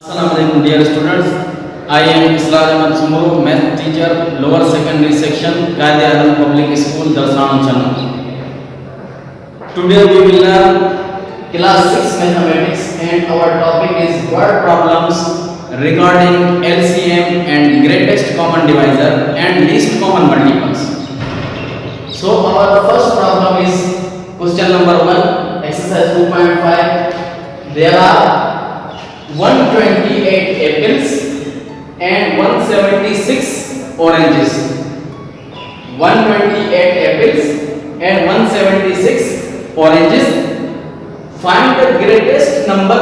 Assalamualaikum dear students. I am Israr Ahmad Sumro, math teacher, lower secondary section, Qaid Alam Public School, Darsan Channel. Today we will learn class 6 mathematics and our topic is word problems regarding LCM and greatest common divisor and least common multiples. So our first problem is question number 1, exercise 2.5. There are 128 apples and 176 oranges. 128 apples and 176 oranges. Find the greatest number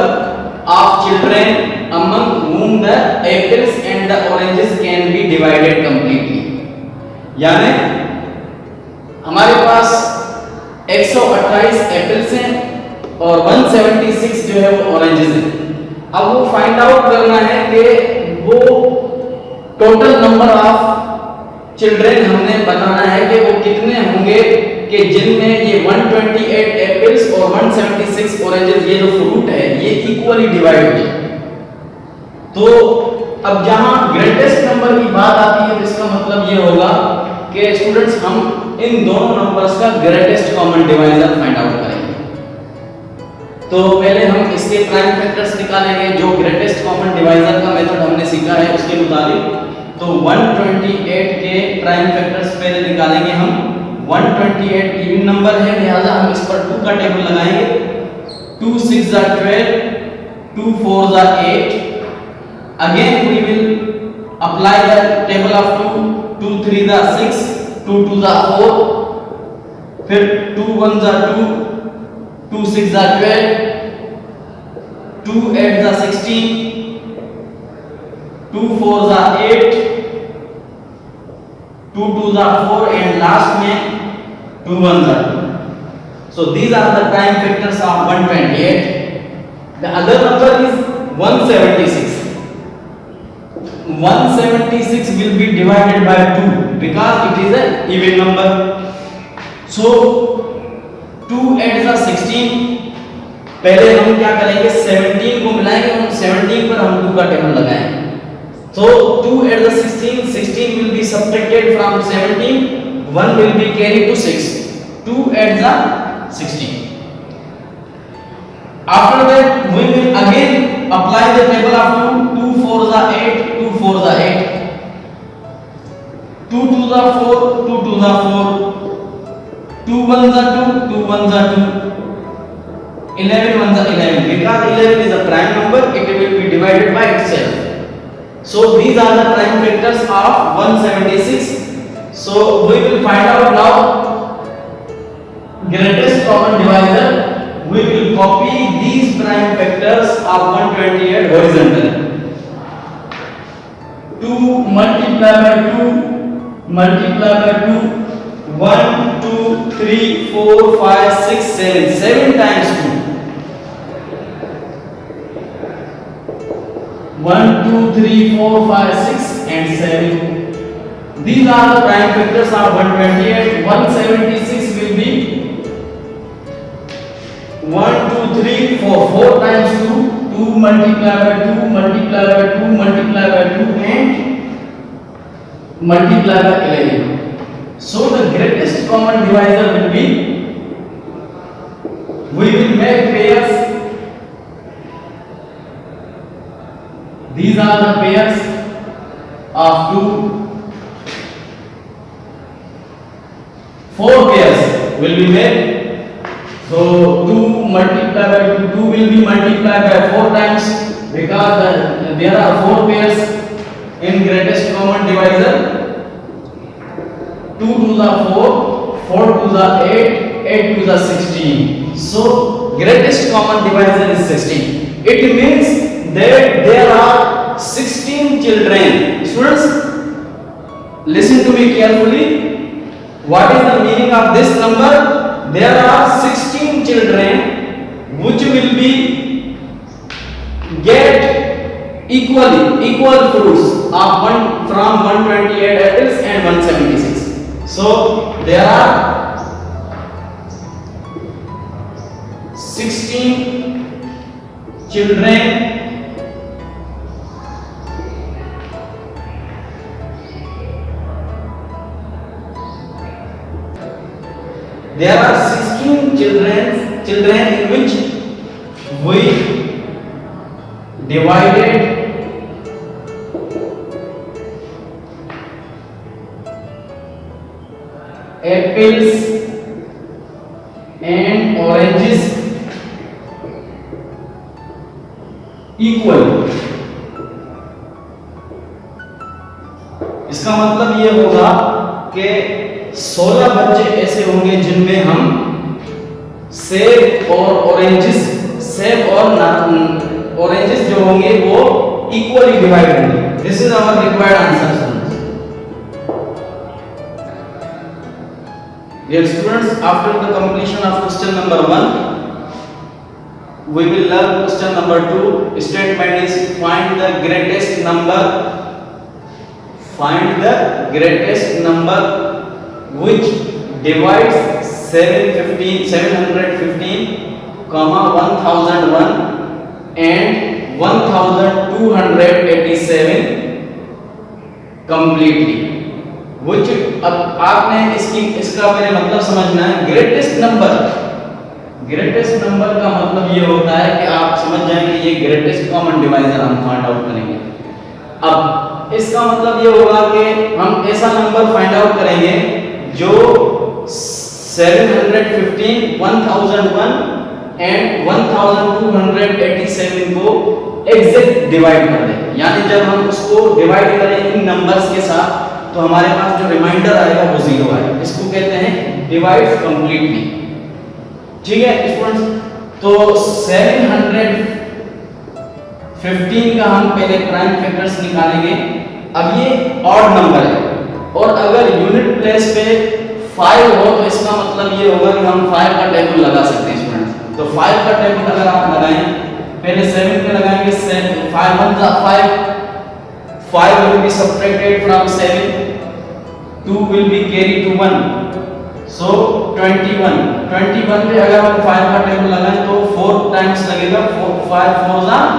of children among whom the apples and the oranges can be divided completely. यानी हमारे पास 128 apples हैं और 176 जो है वो oranges हैं. अब वो फाइंड आउट करना है कि वो टोटल नंबर ऑफ चिल्ड्रन हमने बताना है कि वो कितने होंगे कि जिनमें ये 128 एप्पल्स और 176 ऑरेंजेस ये जो फ्रूट है ये इक्वली डिवाइड हो जाए. तो अब जहां ग्रेटेस्ट नंबर की बात आती है तो इसका मतलब ये होगा कि स्टूडेंट्स हम इन दोनों नंबर्स का greatest common divisor find out करेंगे. तो पहले हम इसके प्राइम फैक्टर्स निकालेंगे. जो ग्रेटेस्ट कॉमन डिवाइजर का मेथड हमने सीखा है उसके मुताबिक तो 128 के प्राइम फैक्टर्स पहले निकालेंगे हम. 128 इवन नंबर है लिहाजा हम इस पर 2 का टेबल लगाएंगे. 2 6 12, 2 4 8. Again we will apply the table of 2. 2 3 6, 2 2 4, फिर 2 1 2, 2 6 12, 2 8 16, 2 4 8, 2 2 4 and last में 2 1 2. So these are the prime factors of 128. The other number is 176. 176 will be divided by 2 because it is an even number. So 2 8 16. पहले हम क्या करेंगे 17 को मिलाएंगे और 17 पर हम 2 का टेबल लगाएंगे. So 2 8 16, 16 will be subtracted from 17, 1 will be carried to 6. 2 8 16. After that we will again apply the table of 2. 2 4 8, 2 4 8, 2 2 4, 2 2 4, 2 1 2, 2 1 2, 11 1 11. Because 11 is a prime number, it will be divided by itself. So these are the prime factors of 176. So we will find out now greatest common divisor. We will copy these prime factors of 128 horizontally. 2 multiply by 2 multiply by 2. 1 2 3 4 5 6 7. 7 times 2. 1 2 3 4 5 6 and 7. These are the prime factors of 128. 176 will be 1 2 3 4. 4 times 2. 2 multiply by 2 multiply by 2 multiply by 2 and multiply by 11. So the greatest common divisor will be, we will make pairs. These are the pairs of 2. 4 pairs will be made. So 2 multiplied by 2, 2 will be multiplied by 4 times because there are 4 pairs in greatest common divisor. 2 to the 4, 4 to the 8, 8 to the 16. So greatest common divisor is 16. It means that there are 16 children. Students, listen to me carefully. What is the meaning of this number? There are 16 children which will be get equal fruits of from 128 apples and 176. So there are 16 children there are 16 children in which we divided apples and oranges equal। इसका मतलब ये होगा कि 16 बच्चे ऐसे होंगे जिनमें हम सेब और ऑरेंजेस जो होंगे वो इक्वली डिवाइड होंगे। This is our required answer. Dear students, after the completion of question number 1, we will learn question number 2. Statement is find the greatest number which divides 715, 1001 and 1287 completely। which अब आपने इसका मेरे मतलब समझना है। Greatest number का मतलब ये होता है कि आप समझ जाएंगे ये ग्रेटेस्ट कॉमन डिवाइजर हम फाइंड आउट करेंगे। अब इसका मतलब ये होगा कि हम ऐसा नंबर फाइंड आउट करेंगे जो 715, 1001 एंड 1287 को एग्जैक्ट डिवाइड कर दें। यानी जब हम उसको डिवाइड करें इन नंबर्स के साथ तो हमारे पास जो रिमाइंडर आएगा वो 0 आएगा। इसको कहते हैं डिवाइड कंप्लीटली। ठीक है स्टूडेंट्स, तो 715 का हम पहले प्राइम फैक्टर्स निकालेंगे। अब ये ऑड नंबर है और अगर यूनिट प्लेस पे 5 हो तो इसका मतलब ये होगा कि हम 5 का टेबल लगा सकते हैं स्टूडेंट्स। तो 5 का टेबल अगर आप लगाएं, पहले 7 पे लगाएंगे, 5 1 5 will be subtracted from 7, 2 will be carried to 1, so 21 पे अगर हम 5 का टेबल लगाएं तो 4 टाइम्स लगेगा, 5 4s are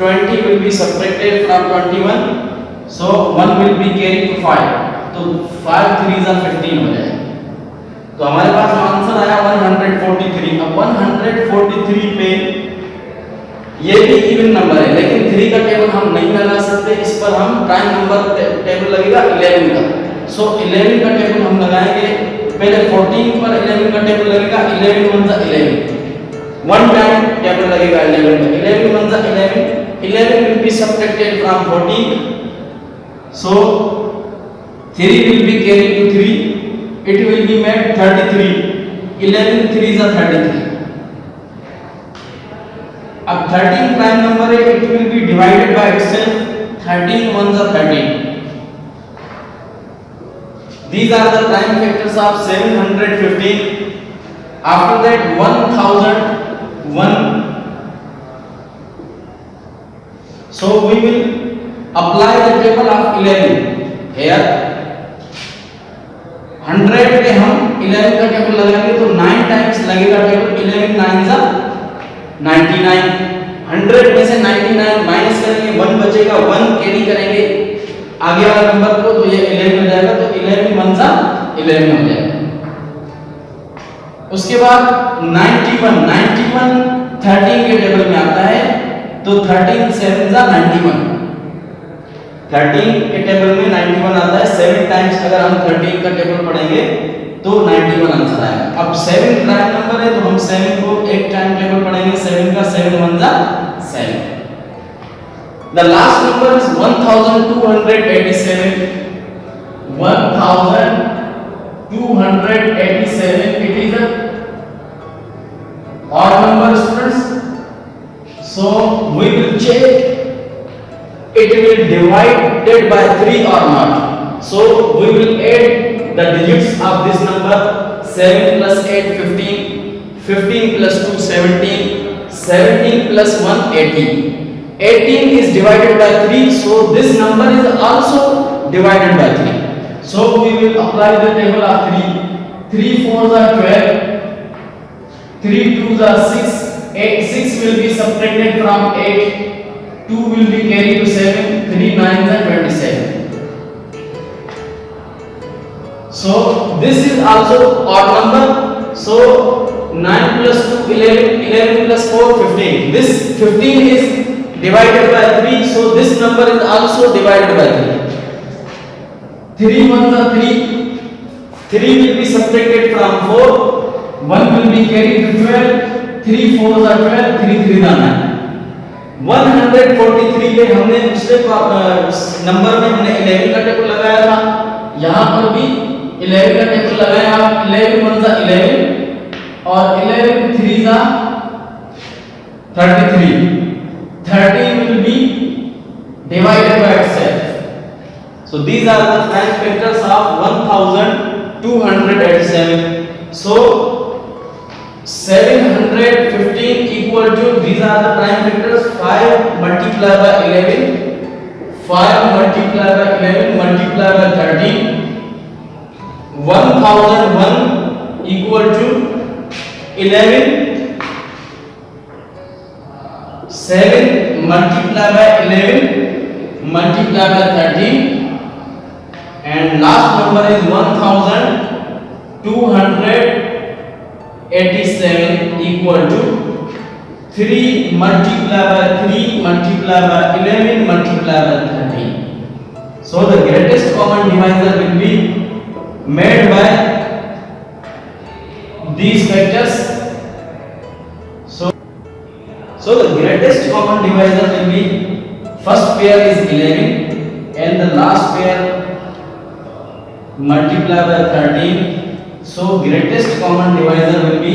20 will be subtracted from 21, so 1 will be carried to 5, तो 5 3s are 15 हो जाएगा। तो हमारे पास आंसर आया 143। अब 143 पे ये भी इवन नंबर है लेकिन 3 का टेबल हम नहीं लगा सकते, इस पर हम प्राइम नंबर टेबल लगेगा 11 का। सो 11 का टेबल हम लगाएंगे, पहले 14 पर 11 का टेबल लगेगा, 11 1 जा 11, 1 टाइम टेबल लगेगा 11 का, 11 1 जा 11 will be subtracted from 14, so 3 will be carried to 3, it will be made 33, 11 3s are 33। अब 13 प्राइम नंबर है, it will be divided by itself, 13 1s are 13। These are the prime factors of 715। After that 1001, so we will apply the table of 11 here। 100 पे हम 11 का table लगाएंगे तो 9 times लगेगा table, 11 9s are 99। 100 में से 99 minus करेंगे, 1 बचेगा, 1 कैरी करेंगे आगे वाला नंबर को तो ये 11 हो जाएगा, तो 11 1 जा 11 हो जाएगा। उसके बाद 91 13 के टेबल में आता है, तो 13 7 जा 91, 13 के टेबल में 91 आता है। 7 टाइम्स अगर हम 13 का टेबल पढ़ेंगे तो 91 आंसर आएगा। अब 7 प्राइम नंबर है तो हम 7 को एक टाइम टेबल पढ़ेंगे, 7 का 7 1 जा 7। The last number is 1287। 1287, it is a odd number students, so we will check it will divided by 3 or not। So we will add the digits of this number, 7 plus 8 15, 15 plus 2 17, 17 plus 1 18, 18 is divided by 3, so this number is also divided by 3, so we will apply the table of 3, 3 4s are 12, 3 2s are 6, 6 will be subtracted from 8, 2 will be carried to 7, 3 9s are 27, so this is also odd number. So 9 plus 2 11, 11 plus 4 15. This 15 is divided by 3, so this number is also divided by 3. 3 1 are 3. 3 will be subtracted from 4. 1 will be carried to 12. 3 4 are 12. 3 3 are 9. 143 पे हमने पिछले number में हमने 11 का table लगाया था, यहाँ पर भी 11 का टेबल लगाया। आप 11 1 जा 11 और 11 3 जा 33. 30 will be divided by itself. So these are the prime factors of 1287. So 715 equal to, these are the prime factors, 5 multiplied by 11, 5 multiplied by 11 multiplied by 13. 1001 equal to 11, 7 multiplied by 11 multiplied by 13, and last number is 1287 equal to 3 multiplied by 3 multiplied by 11 multiplied by 13. So the greatest common divisor will be made by these factors. So the greatest common divisor will be, first pair is 11 and the last pair multiplied by 13. So greatest common divisor will be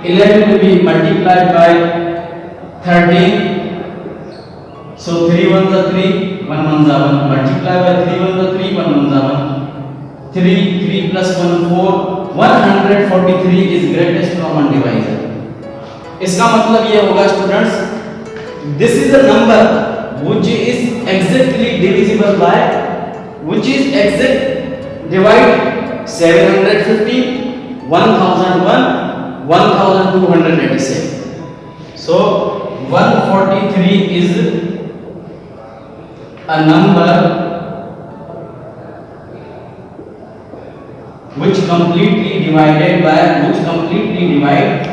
11 will be multiplied by 13. So 3 1 are 3, 1 1 are 1, multiplied by 3 1 are 3, 1 1 are 1. 3 3 plus 1 4. 143 is greatest common divisor. इसका मतलब ये होगा students, this is a number which is exactly divisible by, which is exact divide 750, 1001, 1287. So 143 is a number which completely divided by, which completely divide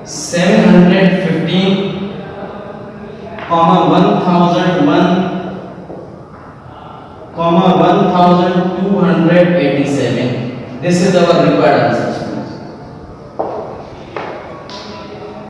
715, 1001, 1287. This is our required answer.